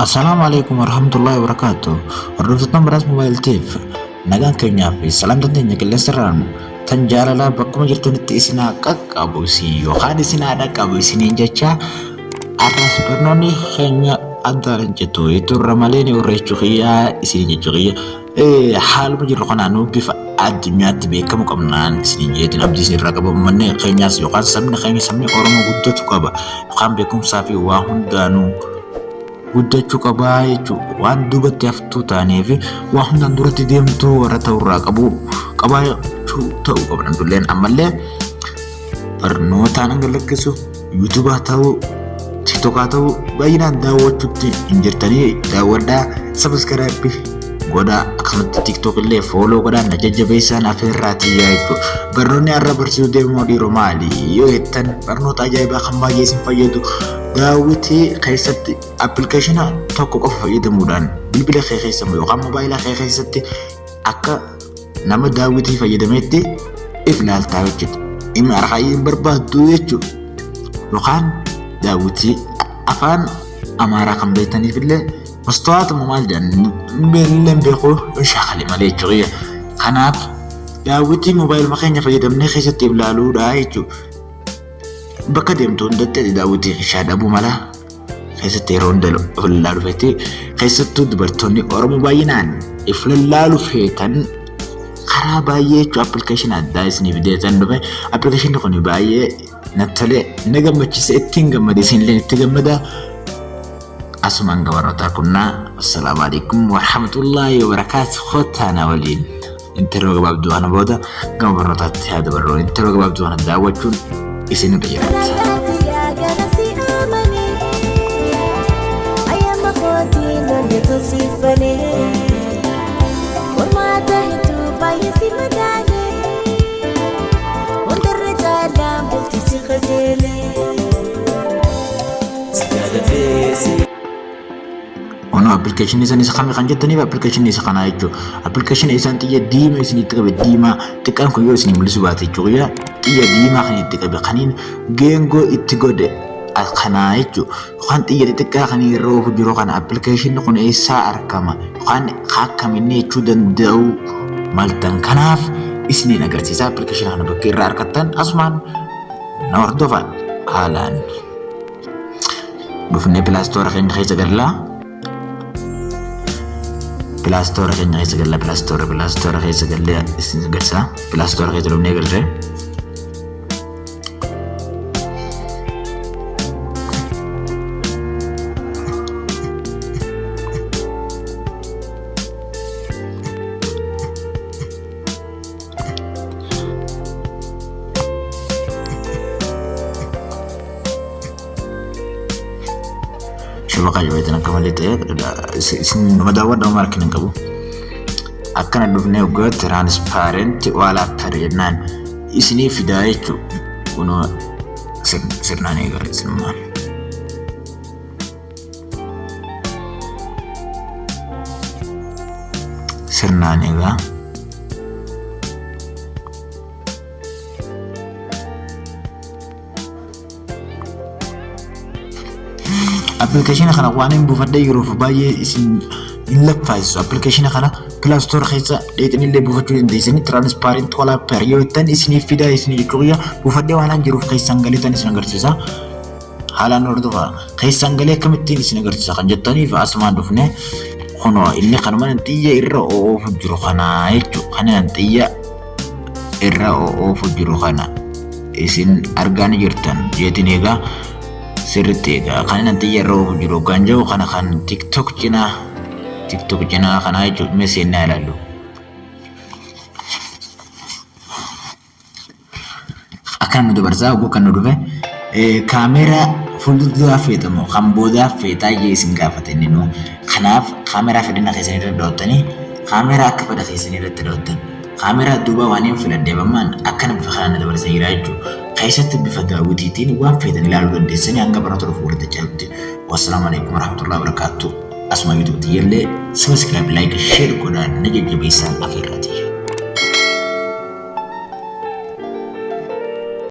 Assalamualaikum warahmatullahi wabarakatuh. Hordoftoota muraasa Mobile Tiif nagaan keenyaa fi salaamtaan teenya qilleensarraan tan jaalalaa bakkuma jirtanitti isin haa qaqqabu yookaan isin haa dhaqqabu isiniin jecha arras barnoonni keenya addaan jettu iturra malee ni urreechuu kiyyaa isiniin jechuu kiyya haaluma jirru kanaanuu bifa addunyaatti beekamu qabnaan isiniin jeetiin abdii isinirraa qabu uummanni keenyaas yookaan sabni keenya sabni Oromoo guddatu qaba yookaan beekumsaa fi waa hundaanuu guddachuu qabaa jechuudha. Waan duubatti haftuu taaneef waan hundaan duratti deemtuu warra ta'urraa qabaa ta'uu qaban dulleen ammallee barnootaan hanga lakkisu yuutuubaa ta'uu tiktookaa ta'uu baay'inaan daawwachuutti hin jirtanii daawwadhaa sabiskiraayipii godhaa akkasumatti tiktook illee fooloo godhaa na jajjabeessaan afeerraatii jechuudha. Barnoonni har'a barsiisuu deemuu dhiiroo maali yoo jettan barnoota ajaa'ibaa kan baay'ee isin fayyadu daawwitii keessatti appilikeeshina tokko qofa fayyadamuudhaan bilbila kee keessa yookaan moobaayilaa kee keessatti akka nama daawwitii fayyadameetti if ilaaltaa jechuudha. Inni harkaa hin barbaaddu jechuudha. Yookaan daawwitii afaan Amaaraa kan beektaniif illee mastawaatuma maal jedhan beelleen beekuu shaakali malee jechuudha. Kanaaf daawwitii moobaayiluma keenya fayyadamnee keessatti if ilaaluudha jechuudha. Bakka deemtu hundatti daawwitii ishaa dhabuu mala keessatti yeroo hunda ilaaluu feeti keessattuu dubartoonni Oromoo baay'inaan if ilaaluu feetan karaa baay'ee jechuudha appilikeeshinii addaa isiniif deetan dhufe appilikeeshinii kun baay'ee nattalee na gammachiise ittiin gammade isinillee itti gammada asumaan gabaroota kunnaa assalaamu alaikum warahmatullaahi wabarakaatuh khottaana waliin interoo gabaabduu kana booda gama barnootaatti haa dabarroo interoo gabaabduu kana daawwachuun isin fayyadamta. Ono application isaan isa kami kan jettaniif application isa kana jechuudha. Application isaan xiyya diimaa isinitti qabe diimaa xiqqaan kun yoo isin mul'isu baate jechuudha. Xiyya diimaa kan itti qabe kaniin geengoo itti godhe kana jechuudha. Yookaan xiyya xixiqqaa kan yeroo jiru kana application kun eessaa argama yookaan akkamiin jechuu danda'u maltan kanaaf isiniin agarsiisa application kana bakka irraa argattan asumaan na hordofaa haalaan. Dhufnee pilaastoora keenya keessa galaa. Pilaastoora keenya keessa galaa pilaastoora keessa galee isin agarsiisa. Pilaastoora keessa dhufnee galree. Bakka jabeetan akka malee ta'e isin madaawwan dhama markin hin qabu. Akkana dhufnee hoggaa tiraanspaarenti waalaappar jennaan isinii fidaa jechuudha. Kunoo sirnaan eegalee isinummaan. Sirnaan eegaa. Application kana waan hin buufadhee yeroof baay'ee isin hin laffaayisu. Application kana Play Store keessa dheetanillee buufachuu dandeessanii Transparent Wallpaper yoo jettan isiniif fidaa isinii jechuudha. Buufadhee waan jiruuf keessan galeetan isin agarsiisa. Haalaan hordofaa keessan galee akkamittiin isin agarsiisa kan jettaniif asumaan dhufne kunoo inni kanuma xiyya irra oofu jiru kana jechuudha. Kana xiyya irra oofu jiru kana isin argaa ni jirtan jeetiin egaa. Sirriitti egaa kan nanti yeroo jiru kan jiru kana kan TikTok cinaa kana jechuudha meeshaan na ilaalu. Akkan nu dabarsaa oguu kan nu dhufe kaameeraa fuulduraa feetamu kan boodaa feetaa isin gaafate inni nu kanaaf kaameeraa fedhina keessanii irra daawwattanii kaameeraa akka fedha keessanii irratti daawwattan kaameeraa duuba waan hin filadhee bammaan akkana bifa kanaan dabarsaa jira jechuudha. Keessatti bifa daawwitiitiin waan feetan ilaaluu dandeessanii hanga barnoota dhufu walitti jaalatti. Wassalaamu alaikum warahmatullahi wabarakatuh. Asuma yuutuubitti illee subscribe, like, share godhaan na jajjabeessaan afeerraati.